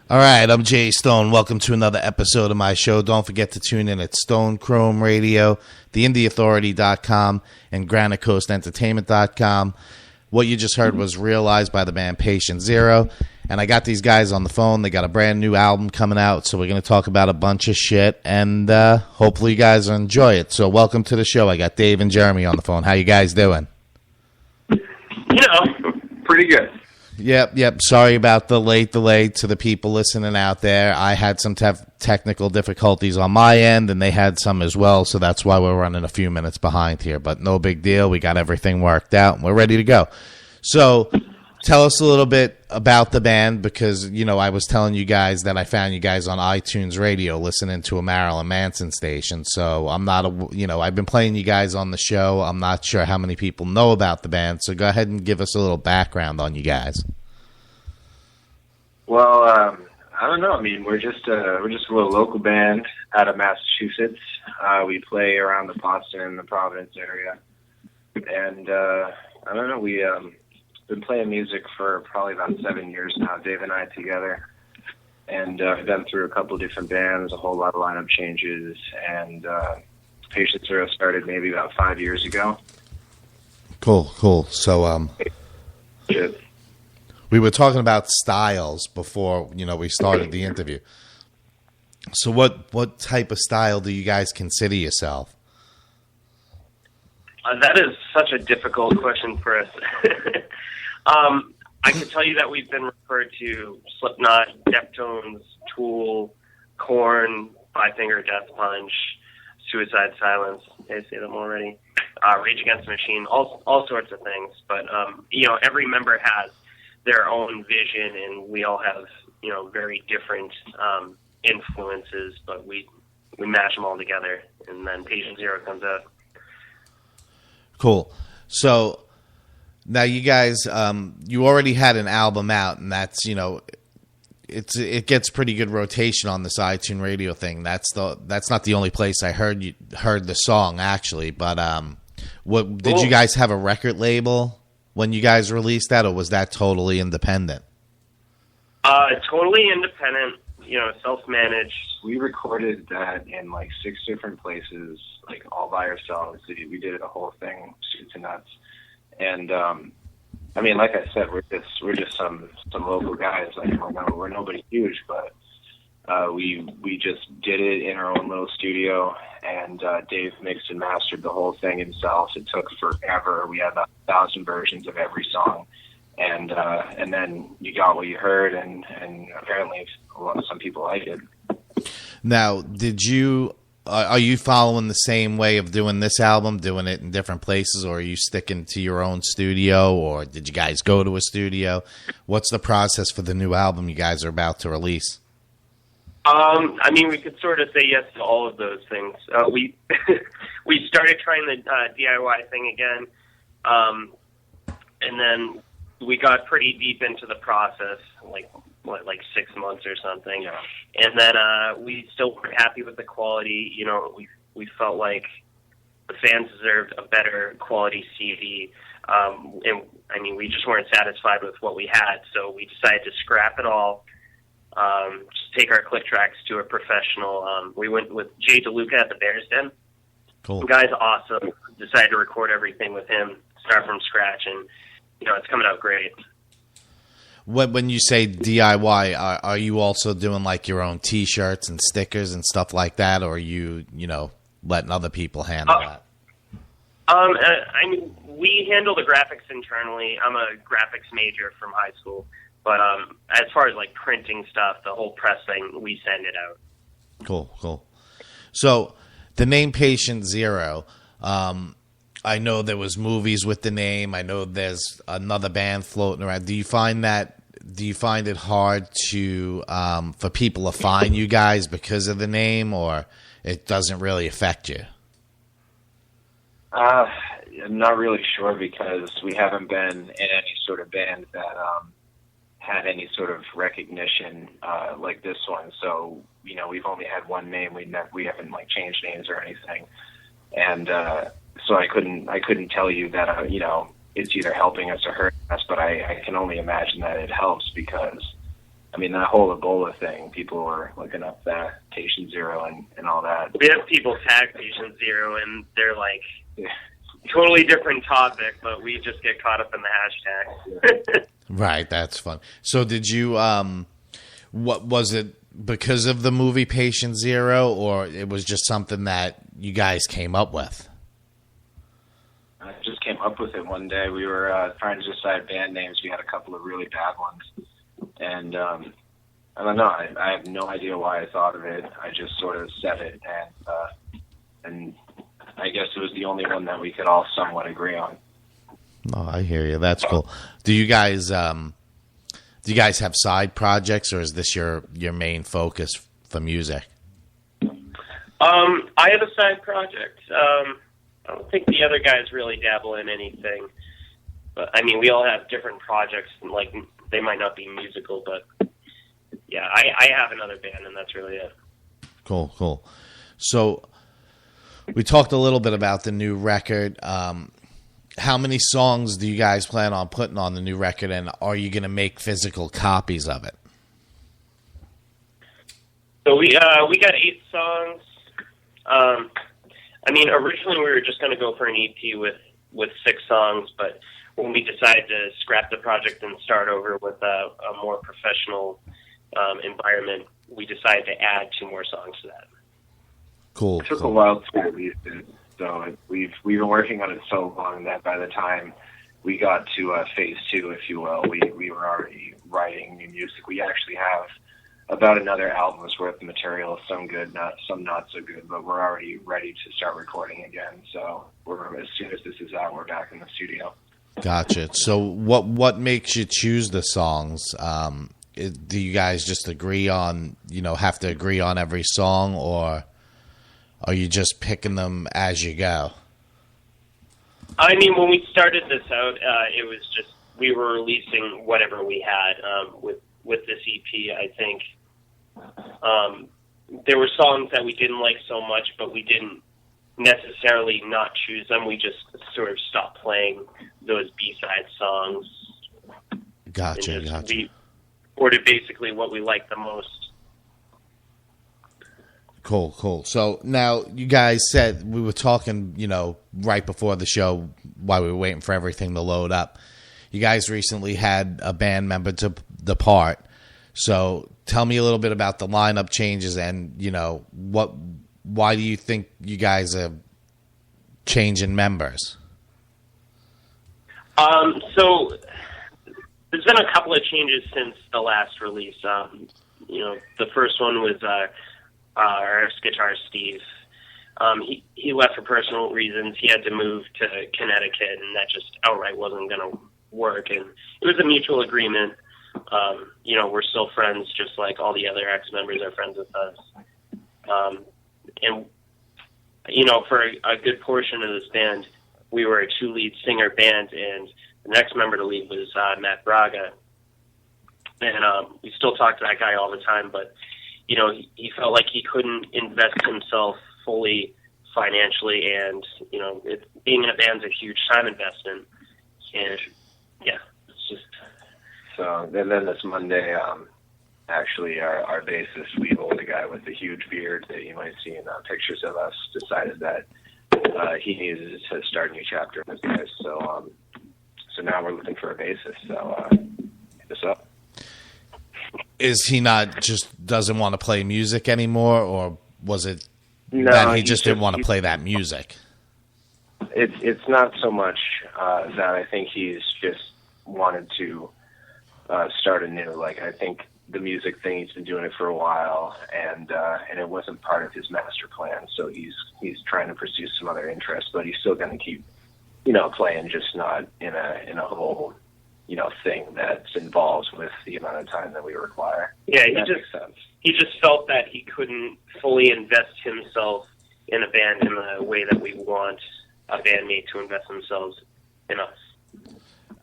All right, I'm Jay Stone. Welcome to another episode of my show. Don't forget to tune in at Stone Chrome Radio, theindyauthority.com, and GraniteCoastEntertainment.com. What you just heard was Realized by the band Patient Zero. And I got these guys on the phone. They got a brand new album coming out, so we're going to talk about a bunch of shit, and hopefully you guys enjoy it. So welcome to the show. I got Dave and Jeremy on the phone. How you guys doing? Pretty good. Yep. Sorry about the late delay to the people listening out there. I had some technical difficulties on my end, and they had some as well, so that's why we're running a few minutes behind here. But no big deal. We got everything worked out, and we're ready to go. So tell us a little bit about the band, because, I was telling you guys that I found you guys on iTunes Radio listening to a Marilyn Manson station. So I'm not, I've been playing you guys on the show. I'm not sure how many people know about the band. So go ahead and give us a little background on you guys. Well, I don't know. I mean, we're just a little local band out of Massachusetts. We play around the Boston and the Providence area. And I don't know, we been playing music for probably about 7 years now, Dave and I together, and we've been through a couple of different bands, a whole lot of lineup changes, and Patient Zero started maybe about 5 years ago. Cool. So we were talking about styles before we started the interview. So what type of style do you guys consider yourself? That is such a difficult question for us. I can tell you that we've been referred to Slipknot, Deftones, Tool, Korn, Five Finger Death Punch, Suicide Silence. Did I say them already? Rage Against the Machine, all sorts of things. But every member has their own vision, and we all have very different influences. But we mash them all together, and then Patient Zero comes out. Cool. So now you guys, you already had an album out, and that's it gets pretty good rotation on this iTunes Radio thing. That's not the only place I heard the song actually. But did you guys have a record label when you guys released that, or was that totally independent? Totally independent. Self-managed. We recorded that in 6 different places, all by ourselves. We did the whole thing, soup to nuts. And I mean, like I said, we're just some local guys. We're nobody huge, but we just did it in our own little studio. And Dave mixed and mastered the whole thing himself. It took forever. We had about 1,000 versions of every song. And then you got what you heard, and apparently some people liked it. Now, are you following the same way of doing this album, doing it in different places, or are you sticking to your own studio, or did you guys go to a studio? What's the process for the new album you guys are about to release? I mean, we could sort of say yes to all of those things. We started trying the DIY thing again, and then we got pretty deep into the process, like 6 months or something. Yeah. And then we still weren't happy with the quality. We felt like the fans deserved a better quality CD. And I mean, we just weren't satisfied with what we had, so we decided to scrap it all. Just take our click tracks to a professional. We went with Jay DeLuca at the Bears Den. Cool. The guy's awesome. Decided to record everything with him, start from scratch, and it's coming out great. When you say DIY, are you also doing your own T-shirts and stickers and stuff like that, or are you letting other people handle that? I mean, we handle the graphics internally. I'm a graphics major from high school, but as far as printing stuff, the whole press thing, we send it out. Cool. So the name Patient Zero. I know there was movies with the name. I know there's another band floating around. Do you find it hard to for people to find you guys because of the name, or it doesn't really affect you? I'm not really sure, because we haven't been in any sort of band that had any sort of recognition like this one. So we've only had one name. We haven't changed names or anything, and so I couldn't tell you that it's either helping us or hurting us, but I can only imagine that it helps, because I mean, that whole Ebola thing, people were looking up that Patient Zero and all that. We have people tag Patient Zero, and they're like, Yeah. totally different topic, but we just get caught up in the hashtag. Right, that's fun. So did you, what was it, because of the movie Patient Zero, or it was just something that you guys came up with? I just came up with it one day. We were trying to decide band names. We had a couple of really bad ones. And I don't know. I have no idea why I thought of it. I just sort of said it. And I guess it was the only one that we could all somewhat agree on. Oh, I hear you. That's cool. Do you guys have side projects, or is this your main focus for music? I have a side project. I don't think the other guys really dabble in anything. But, I mean, we all have different projects, and, like, they might not be musical, but, yeah, I have another band, and that's really it. Cool. So we talked a little bit about the new record. How many songs do you guys plan on putting on the new record, and are you going to make physical copies of it? So we got 8 songs. I mean, originally we were just going to go for an EP with 6 songs, but when we decided to scrap the project and start over with a more professional environment, we decided to add 2 more songs to that. Cool. It took a while to release it, so we've been working on it so long that by the time we got to phase 2, if you will, we were already writing new music. We actually have about another album's worth of material, some good, some not so good, but we're already ready to start recording again. So as soon as this is out, we're back in the studio. Gotcha. So what makes you choose the songs? Do you guys just agree on, have to agree on every song, or are you just picking them as you go? I mean, when we started this out, it was just we were releasing whatever we had. With this EP, I think there were songs that we didn't like so much, but we didn't necessarily not choose them. We just sort of stopped playing those B-side songs. Gotcha. We ordered basically what we liked the most. Cool. So now you guys said, we were talking, right before the show while we were waiting for everything to load up. You guys recently had a band member to depart. So tell me a little bit about the lineup changes and, why do you think you guys are changing members? So there's been a couple of changes since the last release. The first one was our guitarist, Steve. He left for personal reasons. He had to move to Connecticut, and that just outright wasn't going to work. And it was a mutual agreement. We're still friends, just like all the other ex-members are friends with us. For a good portion of this band, we were a 2-lead singer band, and the next member to leave was Matt Braga. And we still talk to that guy all the time, but he felt like he couldn't invest himself fully financially, and being in a band's a huge time investment. And yeah, it's just. So then this Monday, actually our bassist Weevil, the guy with the huge beard that you might see in pictures of us, decided that he needed to start a new chapter in his life. So now we're looking for a bassist. So hit us up. Is he not just doesn't want to play music anymore, or was it No, that he just didn't want to play that music? It's not so much that. I think he's just wanted to start anew. Like, I think the music thing, he's been doing it for a while, and it wasn't part of his master plan. So he's trying to pursue some other interests, but he's still going to keep playing, just not in a whole thing that's involved with the amount of time that we require. Yeah, he just felt that he couldn't fully invest himself in a band in the way that we want a bandmate to invest themselves in us.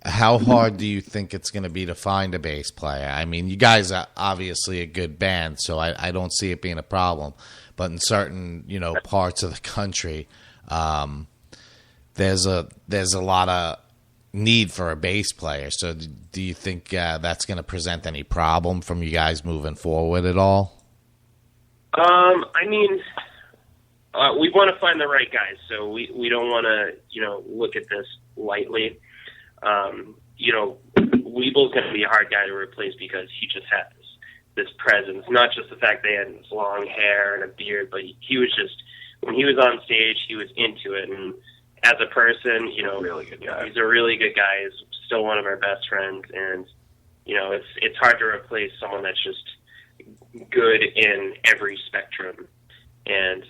How hard do you think it's going to be to find a bass player? I mean, you guys are obviously a good band, so I don't see it being a problem. But in certain, parts of the country, there's a lot of need for a bass player. So do you think that's going to present any problem from you guys moving forward at all? I mean, we want to find the right guys, so we don't want to, look at this lightly. Weeble's going to be a hard guy to replace because he just had this presence, not just the fact they had this long hair and a beard, but he was just, when he was on stage, he was into it. And as a person, really good guy. He's a really good guy. He's still one of our best friends. And, it's hard to replace someone that's just good in every spectrum. And,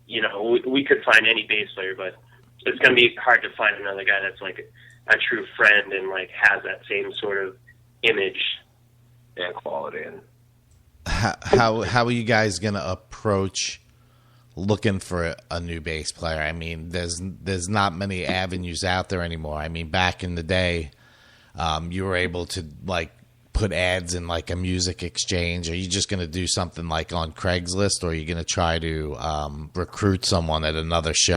we could find any bass player, but it's going to be hard to find another guy that's like a true friend and like has that same sort of image and quality. And how are you guys going to approach looking for a new bass player? I mean, there's not many avenues out there anymore. I mean, back in the day, you were able to like put ads in like a music exchange. Are you just going to do something like on Craigslist, or are you going to try to recruit someone at another show?